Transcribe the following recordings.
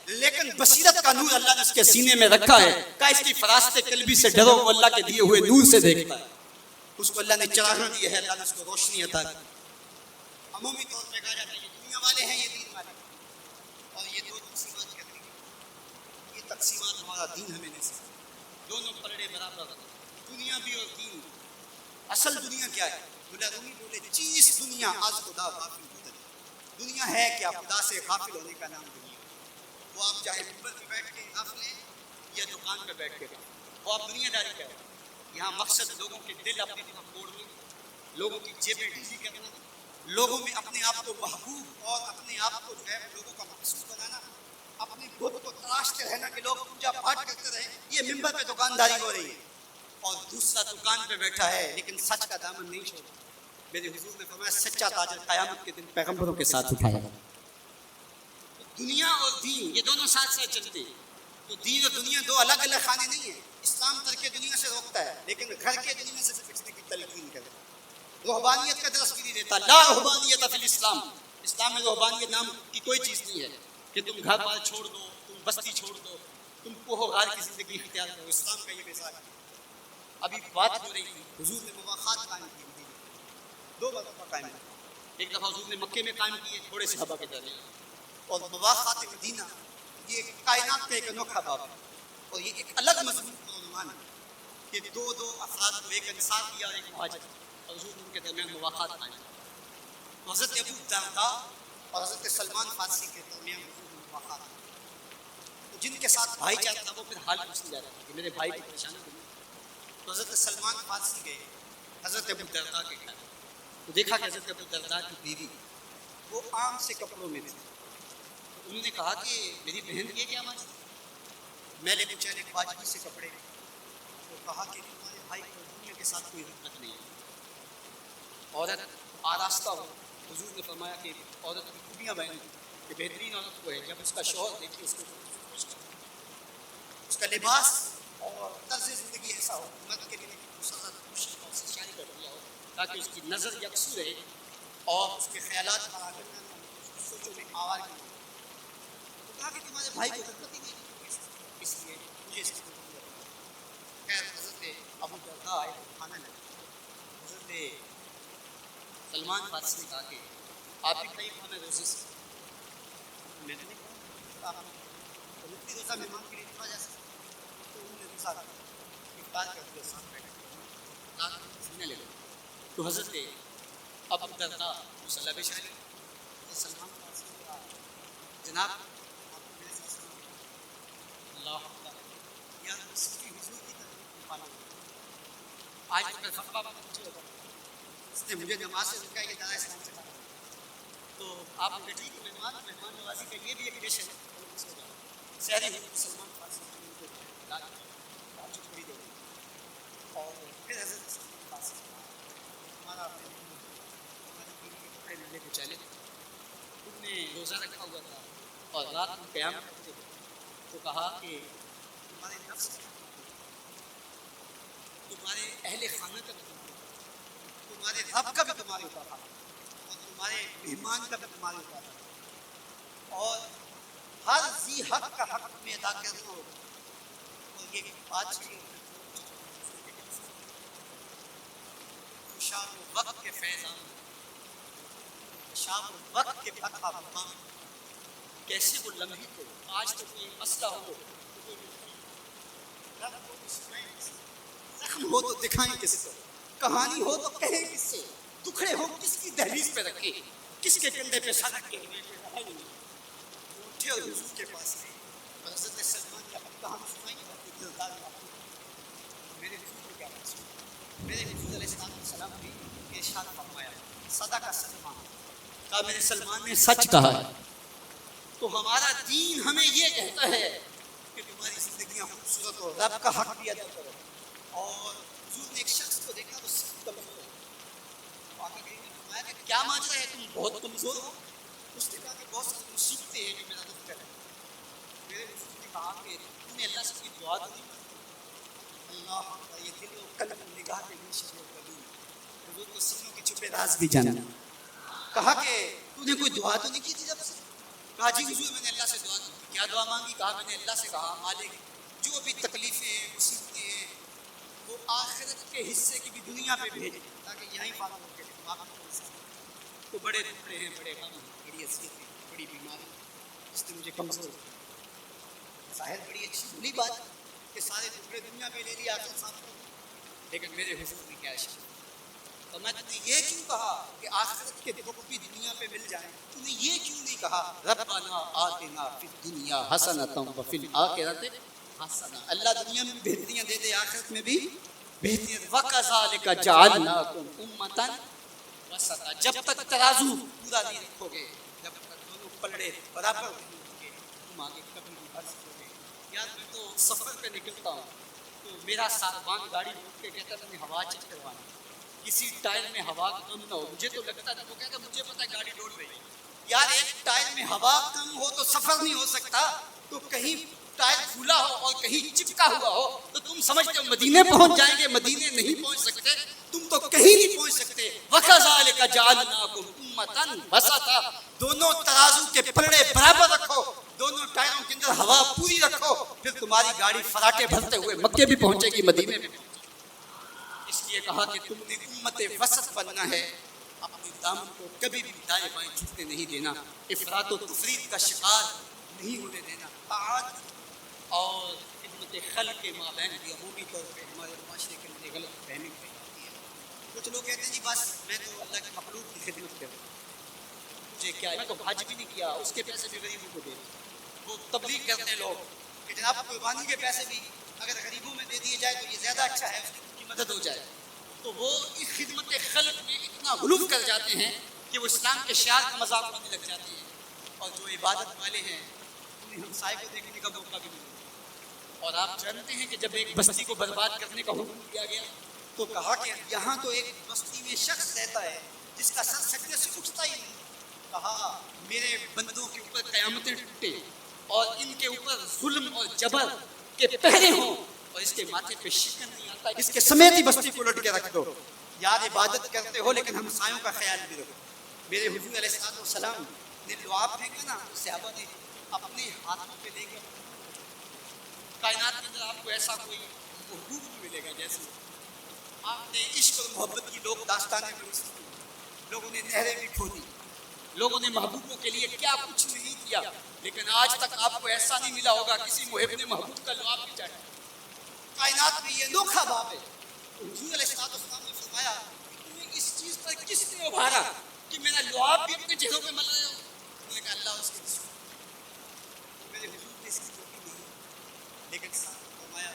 لیکن بصیرت کا نور اللہ نے اس کے سینے میں رکھا ہے. کہا اس کی فراست قلبی سے ڈرو، وہ اللہ کے دیے ہوئے نور سے دیکھتا ہے. اس کو اللہ نے چراغاں دی ہے، اللہ نے اس کو روشنی عطا کی. عمومی طور پہ کہا جاتا ہے یہ دنیا والے ہیں، یہ دین والے ہیں، اور یہ دو تقسیمات کر دی. یہ تقسیمات ہمارا دین ہمیں نہیں سکھاتا. دونوں پلڑے برابر رکھو، دنیا بھی اور دین. اصل دنیا کیا ہے؟ مولا رومی بولے چیز دنیا آج خدا غافل ہوتا ہے. دنیا ہے کیا؟ خدا سے غافل ہونے کا نام دنیا. وہ آپ چاہے اوپر پہ بیٹھ کے غافل ہیں یا دکان پہ بیٹھ کے غافل، وہ آپ دنیا داری کریں. یہاں مقصد لوگوں کے دل اپنی طرف موڑنا، لوگوں کی جیبیں ڈھیلی کرنا، لوگوں میں اپنے آپ کو محبوب اور اپنے آپ کو جو ہے لوگوں کا محسوس بنانا، اپنے بت کو تراشتے رہنا کہ لوگ پوجا پاٹ کرتے رہیں. یہ ممبر پہ دکانداری ہو رہی ہے. اور دوسرا دکان پہ بیٹھا ہے لیکن سچ کا دامن نہیں چھوڑتا. میرے حضور نے فرمایا سچا تاجر قیامت کے دن پیغمبروں کے ساتھ اٹھایا. دنیا اور دین یہ دونوں ساتھ ساتھ چلتے ہیں. تو دین اور دنیا دو الگ الگ خانے نہیں ہیں. اسلام ترک دنیا سے روکتا ہے لیکن گھر کے دنیا سے بچنے کی تلقین کرتا ہے. رہبانیت کا درس بھی نہیں دیتا. لا رہبانیت فی الاسلام. اسلام میں رہبانیت نام کی کوئی چیز نہیں ہے کہ تم گھر بار چھوڑ دو، تم بستی چھوڑ دو، تم کوہ غار کی زندگی اختیار کرو. اسلام کا یہ مثال ہے. ابھی بات ہو رہی تھی حضور نے مواخات قائم کی. دو مرتبہ قائم کی. ایک دفعہ حضور نے مکے میں قائم کیے تھوڑے سے صحابہ کے درمیان. اور مواخات مدینہ یہ کائنات کا ایک انوکھا باب ہے. اور یہ ایک الگ مضمون کا عنوان ہے کہ دو افراد کو، ایک انصار کیا اور ایک مہاجر، اور حضور نے ان کے درمیان مواخات قائم کی. حضرت ابو درداء اور حضرت سلمان فارسی کے درمیان مواخات، جن کے ساتھ بھائی چارہ تھا وہ پھر حال پوچھنے جا رہا تھا کہ میرے بھائی کی پریشانی ہوئی. تو حضرت سلمان فارسی گئے حضرت ابو درداء کے گھر. تو دیکھا کہ حضرت ابو درداء کی بیوی وہ عام سے کپڑوں میں تھی. انہوں نے کہا کہ میری بہن یہ کیا مانتی؟ میں نے پوچھا ایک واجبی سے کپڑے. تو کہا کہ تمہارے بھائی کو دنیا کے ساتھ کوئی رغبت نہیں ہے. عورت آراستہ ہو. حضور نے فرمایا کہ عورت کی خوبیاں بیان کی کہ بہترین عورت وہ ہے جب اس کا شوہر دیکھے اس کو خوش کرے، اس کا لباس اور طرز زندگی ایسا ہو مرد کے لیے مسرت خوش اور سچائی کا دیا ہو تاکہ اس کی نظر یکسو رہے اور اس کے خیالات کا آگے نہ ہو، اس کی سوچوں میں آوارگی ہو. تو کہا کہ تمہارے بھائی کو رغبت ہی نہیں اس لیے مجھے اس کی ضرورت ہے. خیر حضرت ابو درداء آئے کھانا لگے. حضرت سلمان فارسی نے کہا کہ آپ بھی کئی ہمیں روزے سے. میں نے کہا آپ مفتی روزہ مہمان کے لیے رکھا جا سکتا. تو انہوں نے روزہ افطار کر دیا ساتھ بیٹھ کر سینے لے گئے. تو حضرت ابو درداء مصلی پہ شاعری حضرت سلمان فارسی نے کہا جناب آپ میرے ساتھ سلام. اللہ اکبر یا رسول حضور کی طرف پانا. آج تو میں فتویٰ مجھے ہوگا اس نے مجھے نماز سے رکا یہ دعا اسلام سے کہا. تو آپ نے ٹھیک مہمان نوازی کا یہ بھی ایک ڈش ہے. شہری حضرت سلمان فارسی چھوڑی دے اور پھر حضرت سلمان فارسی ہمارا ہماری بیوی کے کپڑے ملے کو چلے. ان نے روزہ رکھا ہوا تھا اور رات میں قیام کرتے تھے. تو کہا کہ تمہارے نفس کا، تمہارے اہل خانہ کا بھی، تمہارے رب کا بھی تمہارے اوپر تھا اور تمہارے مہمان کا بھی تمہارے اوپر تھا. اور ہر ذی حق کا حق میں ادا کرنا ہوگا. اور یہ بات شام وقت کے فیضان، شام وقت کے فتح مقام کیسے وہ لمحے تھے. آج تو کوئی مسئلہ ہو، زخم ہو تو دکھائیں کس کو، کہانی ہو تو کہیں کس سے، دکھڑے ہو کس کی دہلیز پہ رکھے، کس کے کندھے پہ سر رکھ کے اٹھے اور حضور کے پاس گئے. اور حضرت سلمان کی اپنی کہانی سنائی. میرے حضور نے کیا بات سنی؟ میرے حضور علیہ السلام بھی ارشاد فرمایا صدق سلمان. کہا میرے سلمان نے سچ کہا ہے. تو ہمارا دین ہمیں یہ کہتا ہے کہ تمہاری زندگیاں خوبصورت ہو، رب کا حق بھی ادا کرو. اور حضور نے ایک شخص کو دیکھا تو سخت کمزور ہے. فرمایا کہ کیا ماجرا ہے، تم بہت کمزور ہو. اس نے کہا کہ بہت ساری مصیبتیں ہیں جو میرا دکھ کرے. میرے حضور نے کہا کہ تم نے اللہ سے کوئی دعا تو نہیں مانگی. اللہ یہ دل و قلب نگاہ کے نیچے قبول. حضور کو سینوں کے چھپے راز بھی جانا. کہا کہ تو نے کوئی دعا تو نہیں کی تھی جب سے؟ کہا جی حضور میں نے اللہ سے دعا کی. کیا دعا مانگی؟ کہا میں نے اللہ سے کہا مالک جو بھی تکلیفیں ہیں مصیبتیں ہیں وہ آخرت کے حصے کی بھی دنیا پہ بھیج تاکہ یہیں فارغ ہو کے تو بڑے ٹکڑے ہیں، بڑے غم ہیں، بڑی اذیت ہے، بڑی بیماری اس نے مجھے کمزور کیا۔ ظاہر بڑی اچھی بھلی بات کہ سارے ٹکڑے دنیا پہ لے لیا آخر ساتھ، لیکن میرے حضور نے کیا اشارہ تو میں نے یہ کیوں کہا کہ آخرت کے دکھ بھی دنیا پہ مل جائیں؟ تو نے یہ کیوں نہیں کہا ربنا آتنا فی الدنیا حسنۃ وفی الآخرۃ حسنۃ؟ اللہ دنیا میں بھی بہتریاں دے دے، آخرت میں بھی بہتریاں۔ وکذالک جعلناکم امۃ وسطا، جب تک ترازو پورا نہیں رکھو گے، جب تک دونوں پلڑے برابر نہیں ہوں گے، تم آگے کبھی نہیں بڑھ سکو گے۔ یار میں تو سفر پہ نکلتا ہوں تو میرا ساتوان گاڑی روک کے کہتا تھا میں ہوا چیک کروانا، کسی ٹائر میں ہوا کم نہ ہو، مجھے تو لگتا تھا، وہ کہتا مجھے پتا ہے گاڑی ڈول رہی ہے۔ یار ایک ٹائر میں ہوا کم ہو تو سفر نہیں ہو سکتا، تو کہیں ٹائر کھلا ہو اور کہیں چپکا ہوا ہو تو تم سمجھتے ہو مدینے پہنچ جائیں گے، مدینے نہیں پہنچ سکتے، تم تو کہیں نہیں پہنچ سکتے۔ وَكَذَلِكَ جَعَلْنَاكُمْ أُمَّةً وَسَطًا، دونوں ترازو کے پلڑے برابر رکھو، دونوں ٹائروں کے اندر ہوا پوری رکھو، پھر تمہاری گاڑی فراٹے بھرتے ہوئے مکے بھی پہنچے گی، مدینے میں۔ اس لیے کہا کہ تم نے امت وسط بننا ہے، اپنے دامن کو کبھی بھی دائیں بائیں جھکنے نہیں دینا، افراط و تفریط کا شکار نہیں ہونے دینا۔ طاعت اور خدمت خلق کے مابین بھی عمومی طور پہ ہمارے معاشرے کے اندر غلط فہمی پہ جاتی ہے۔ کچھ لوگ کہتے ہیں جی بس میں تو اللہ کے مخلوق کی خدمت کروں، مجھے کیا ہے، میں تو حج بھی نہیں کیا، اس کے پیسے بھی غریبوں کو دے۔ وہ تبلیغ کرتے ہیں لوگ کہ جناب قربانی کے پیسے بھی اگر غریبوں میں دے دیے جائے تو یہ زیادہ اچھا ہے، اس کی مدد ہو جائے۔ تو وہ اس خدمت خلق میں اتنا غلو کر جاتے ہیں کہ وہ اسلام کے شعار کا مذاق اڑانے لگ جاتے ہیں، اور جو عبادت والے ہیں انہیں ہمسائے کو دیکھنے کا موقع بھی نہیں۔ اور آپ جانتے ہیں کہ جب ایک بستی کو برباد کرنے کا حکم دیا گیا تو کہا کہ یہاں تو ایک بستی میں شخص رہتا ہے جس کا سر سجدے سے اٹھتا ہی نہیں۔ کہا میرے بندوں کے اوپر قیامتیں ٹوٹے اور ان کے اوپر ظلم اور جبر کے پہرے ہوں اور اس کے ماتھے پہ شکن نہیں آتا، اس کے سمیت ہی بستی کو لٹ کے رکھ دو۔ یار عبادت کرتے ہو لیکن ہمسایوں کا خیال بھی رکھو۔ میرے حضور علیہ السلام نے لعاب پھینکا نا، صحابہ نے اپنے ہاتھوں پہ لے کے، کائنات کے اندر آپ کو ایسا کوئی حقوق نہیں ملے گا جیسے آپ نے عشق اور محبت کی لوگ داستانیں درست کی، لوگوں نے نہریں بھی کھودی، لوگوں نے محبوبوں کے لیے کیا کچھ نہیں کیا، لیکن آج تک آپ کو ایسا نہیں ملا ہوگا کسی محب نے محبوب کا لعاب بھی چاہا۔ کائنات میں یہ انوکھا باب ہے۔ حضور علیہ السلام نے فرمایا تمہیں اس چیز پر کس نے ابھارا کہ میرا لعاب بھی اپنے چہروں پہ مل رہے ہو؟ انہوں نے کہا اللہ اس کے رسول۔ میرے حضور نے اس کی چوٹی نہیں، لیکن فرمایا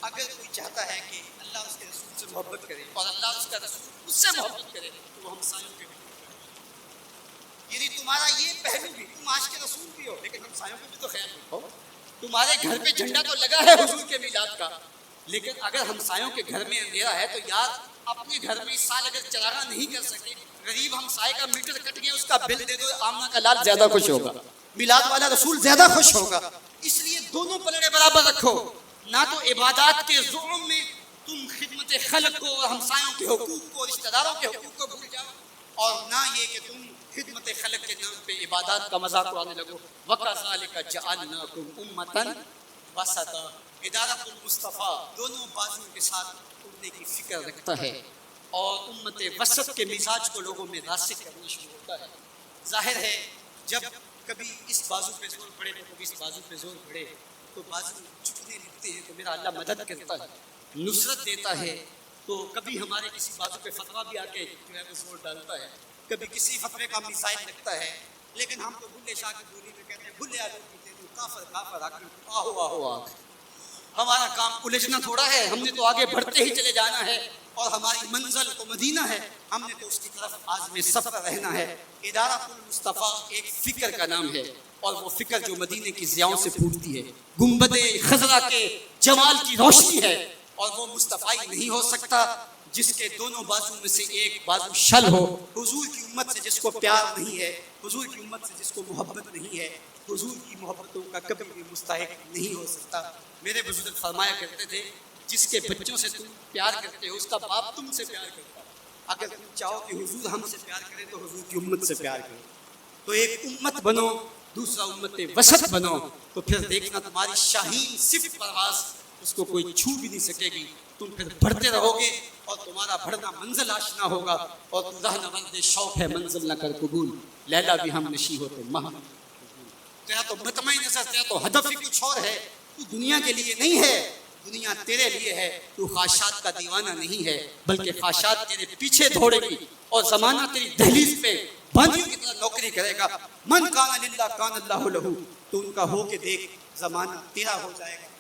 اگر کوئی چاہتا ہے کہ اللہ اس کے رسول سے محبت کرے اور اللہ اس کا رسول اس سے محبت کرے تو وہ ہمسایوں کے بھی، یعنی تمہارا یہ پہلو بھی، تم آج کے رسول بھی ہو لیکن ہمسایوں کو بھی تو خیال رکھو۔ تمہارے گھر پہ جھنڈا تو لگا ہے حضور کے میلاد کا، لیکن اگر ہمسایوں کے گھر میں اندھیرا ہے تو یار اپنے گھر میں اس سال اگر چراغاں نہیں کر سکے، غریب ہمسائے کا میٹر کٹ گیا اس کا بل دے دو، آمنہ کا لال زیادہ خوش ہوگا، میلاد والا رسول زیادہ خوش ہوگا۔ اس لیے دونوں پلڑے برابر رکھو، نہ تو عبادات کے زعم میں تم خدمت خلق کو اور ہمسایوں کے حقوق کو، رشتہ داروں کے حقوق کو بھول جاؤ، اور نہ یہ کہ تم خدمت خلق کے نام پہ عبادات کا مذاق اڑانے لگو۔ وَكَذَلِكَ جَعَلْنَاكُمْ أُمَّةً وَسَطًا، ادارۃ المصطفیٰ دونوں بازو کے ساتھ اڑنے کی فکر رکھتا ہے اور امت وسط کے مزاج کو لوگوں میں راسخ کرنا شروع ہوتا ہے۔ ظاہر ہے جب کبھی اس بازو پہ زور پڑے تو کبھی اس بازو پہ زور پڑے تو بازو جھکنے لگتے ہیں تو میرا اللہ مدد کرتا ہے، نصرت دیتا ہے۔ تو کبھی ہمارے کسی بازو پہ فتویٰ بھی آ کے جو ہے وہ زور ڈالتا ہے، کبھی کسی فتوے کا میزائل لگتا ہے، لیکن ہم تو بھلے شاہ کی بولی میں کہتے ہیں بھلے آلو پیتے ہیں کافر کافر حاکم آہو آہو آہ۔ ہمارا کام الجھنا تھوڑا ہے، ہم نے تو آگے بڑھتے ہی چلے جانا ہے اور ہماری منزل تو مدینہ ہے، ہم نے تو اس کی طرف عازم سفر رہنا ہے۔ ادارۃ المصطفیٰ ایک فکر کا نام ہے اور وہ فکر جو مدینے کی ضیاؤں سے پھوٹتی ہے، گنبد خضرا کے جمال کی روشنی ہے، اور وہ مصطفی نہیں ہو سکتا جس کے دونوں بازو میں سے ایک بازو شل ہو۔ حضور کی امت سے جس کو پیار نہیں ہے، حضور کی امت سے جس کو محبت نہیں ہے، حضور کی محبتوں کا کبھی بھی مستحق نہیں ہو سکتا۔ میرے بزرگ فرمایا کرتے تھے جس کے بچوں سے تم پیار کرتے ہو اس کا باپ تم سے پیار کرتا ہے، اگر تم چاہو کہ حضور ہم سے پیار کرے تو حضور کی امت سے پیار کرو۔ تو ایک امت بنو دوسرا امت وسط بنو، تو پھر دیکھنا تمہاری شاہین صفت پرواز اس کو کوئی چھو بھی نہیں سکے گی، تم پھر بڑھتے رہو گے اور تمہارا بڑھنا منزل آشنا ہوگا، اور تو رہنا ورد شوق ہے منزل نہ کر قبول، لیلا بھی ہم نشی ہو تو ماہ، تیرا تو مطمئن نظر، تیرا تو ہدف ہی کچھ اور ہے، تو دنیا کے لیے نہیں ہے، دنیا تیرے لیے ہے، تو خواہشات کا دیوانہ نہیں ہے، بلکہ خواہشات تیرے پیچھے دوڑے گی اور زمانہ تیری دہلیز پہ باندھیوں کی طرح نوکری کرے گا، من کان للہ کان اللہ لہو، تو ان کا ہو کے دیکھ زمانہ تیرا ہو جائے گا۔